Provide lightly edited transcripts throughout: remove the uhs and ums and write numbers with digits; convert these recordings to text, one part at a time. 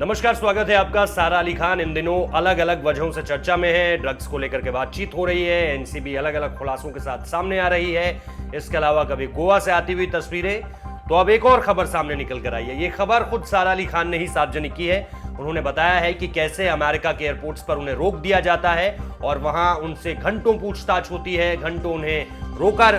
नमस्कार, स्वागत है आपका। सारा अली खान इन दिनों अलग अलग वजहों से चर्चा में है। ड्रग्स को लेकर के बातचीत हो रही है, एनसीबी अलग अलग खुलासों के साथ सामने आ रही है। इसके अलावा कभी गोवा से आती हुई तस्वीरें, तो अब एक और खबर सामने निकल कर आई है। ये खबर खुद सारा अली खान ने ही सार्वजनिक की है। उन्होंने बताया है कि कैसे अमेरिका के एयरपोर्ट्स पर उन्हें रोक दिया जाता है और वहां उनसे घंटों पूछताछ होती है, घंटों उन्हें रोकर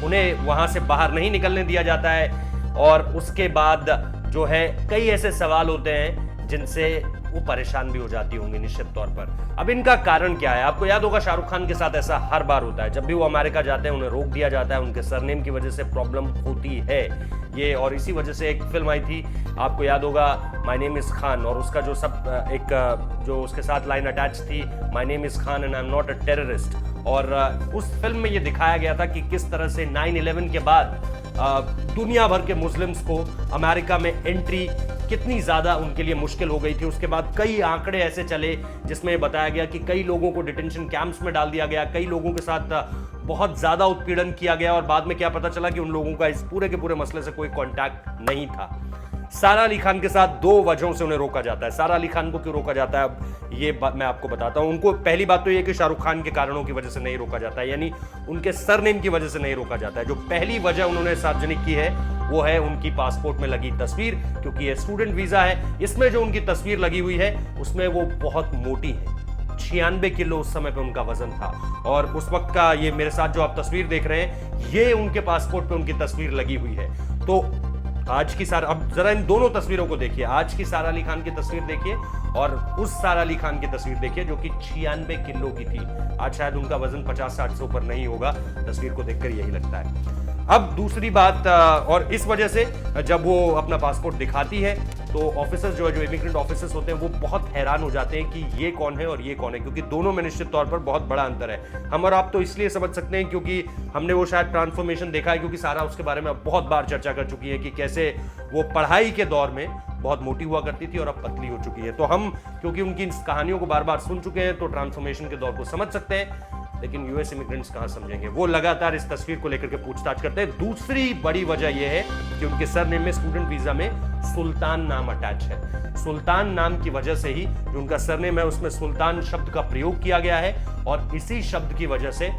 उन्हें वहां से बाहर नहीं निकलने दिया जाता है। और उसके बाद जो है कई ऐसे सवाल होते हैं जिनसे वो परेशान भी हो जाती होंगी निश्चित तौर पर। अब इनका कारण क्या है? आपको याद होगा शाहरुख खान के साथ ऐसा हर बार होता है। जब भी वो अमेरिका जाते हैं उन्हें रोक दिया जाता है, उनके सरनेम की वजह से प्रॉब्लम होती है ये। और इसी वजह से एक फिल्म आई थी, आपको याद होगा, माय नेम इज खान, और उसका जो जो उसके साथ लाइन अटैच थी, my name is Khan and I am not a terrorist. और उस फिल्म में ये दिखाया गया था कि किस तरह से 9/11 के बाद दुनिया भर के मुस्लिम्स को अमेरिका में एंट्री कितनी ज्यादा उनके लिए मुश्किल हो गई थी। उसके बाद कई आंकड़े ऐसे चले जिसमें बताया गया कि कई लोगों को डिटेंशन कैंप्स में डाल दिया गया, कई लोगों के साथ बहुत ज्यादा उत्पीड़न किया गया, और बाद में क्या पता चला कि उन लोगों का इस पूरे के पूरे मसले से कोई कांटेक्ट नहीं था। सारा अली खान के साथ दो वजहों से उन्हें रोका जाता है। सारा अली खान को क्यों रोका जाता है, अब ये बात मैं आपको बताता हूं। उनको पहली बात तो ये कि शाहरुख खान के कारणों की वजह से नहीं रोका जाता है, यानी उनके सरनेम की वजह से नहीं रोका जाता है। जो पहली वजह उन्होंने सार्वजनिक की है वो है उनकी पासपोर्ट में लगी तस्वीर, क्योंकि ये स्टूडेंट वीजा है। इसमें जो उनकी तस्वीर लगी हुई है उसमें वो बहुत मोटी है, 96 किलो उस समय पे उनका वजन था। और उस वक्त का ये मेरे साथ जो आप तस्वीर देख रहे हैं, ये उनके पासपोर्ट पे उनकी तस्वीर लगी हुई है। तो आज की अब जरा इन दोनों तस्वीरों को देखिए, आज की सारा अली खान की तस्वीर देखिए और उस सारा अली खान की तस्वीर देखिए जो कि 96 किलो की थी। आज शायद उनका वजन 50-60 से ऊपर नहीं होगा, तस्वीर को देखकर यही लगता है। अब दूसरी बात, और इस वजह से जब वो अपना पासपोर्ट दिखाती है तो ऑफिसर्स जो इमिग्रेंट ऑफिसर्स होते हैं वो बहुत हैरान हो जाते हैं कि ये कौन है और ये कौन है, क्योंकि दोनों में निश्चित तौर पर बहुत बड़ा अंतर है। हम और आप तो इसलिए समझ सकते हैं क्योंकि हमने वो शायद ट्रांसफॉर्मेशन देखा है, क्योंकि सारा उसके बारे में बहुत बार चर्चा कर चुकी है कि कैसे वो पढ़ाई के दौर में बहुत मोटी हुआ करती थी और अब पतली हो चुकी है। तो हम क्योंकि उनकी इन कहानियों को बार बार सुन चुके हैं तो ट्रांसफॉर्मेशन के दौर को समझ सकते हैं। लेकिन यूएस इमिग्रेंट्स कहां समझेंगे, वो लगातार इस तस्वीर को लेकर के पूछताछ करते हैं। दूसरी बड़ी वजह यह है कि उनके सरनेम में, स्टूडेंट वीजा में सुल्तान नाम अटैच है। सुल्तान नाम की वजह से ही जो उनका सरनेम है उसमें सुल्तान शब्द का प्रयोग किया गया है, और इसी शब्द की वजह से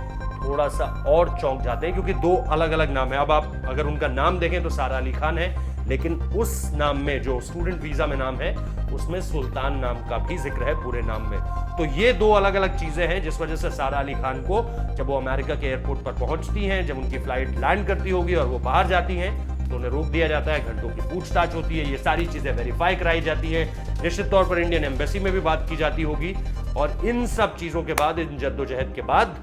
थोड़ा सा और चौंक जाते हैं, क्योंकि दो अलग अलग नाम है। अब आप अगर उनका नाम देखें तो सारा अली खान है, लेकिन उस नाम में जो स्टूडेंट वीजा में नाम है उसमें सुल्तान नाम का भी जिक्र है पूरे नाम में। तो ये दो अलग अलग चीजें हैं जिस वजह से सारा अली खान को जब वो अमेरिका के एयरपोर्ट पर पहुंचती हैं, जब उनकी फ्लाइट लैंड करती होगी और वो बाहर जाती हैं, तो उन्हें रोक दिया जाता है, घंटों की पूछताछ होती है, ये सारी चीजें वेरीफाई कराई जाती है। निश्चित तौर पर इंडियन एम्बेसी में भी बात की जाती होगी, और इन सब चीजों के बाद, इन जद्दोजहद के बाद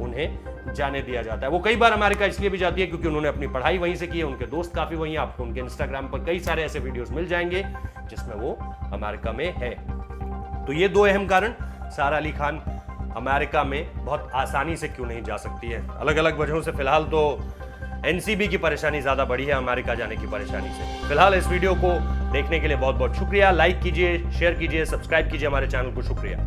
उन्हें जाने दिया जाता है। वो कई बार अमेरिका इसलिए भी जाती है क्योंकि उन्होंने अपनी पढ़ाई वहीं से की है, उनके दोस्त काफी वहीं, आपको उनके इंस्टाग्राम पर कई सारे ऐसे वीडियोस मिल जाएंगे जिसमें वो अमेरिका में है। तो ये दो अहम कारण सारा अली खान अमेरिका में बहुत आसानी से क्यों नहीं जा सकती है। अलग अलग वजहों से फिलहाल तो एनसीबी की परेशानी ज्यादा बड़ी है अमेरिका जाने की परेशानी से। फिलहाल इस वीडियो को देखने के लिए बहुत बहुत शुक्रिया। लाइक कीजिए, शेयर कीजिए, सब्सक्राइब कीजिए हमारे चैनल को। शुक्रिया।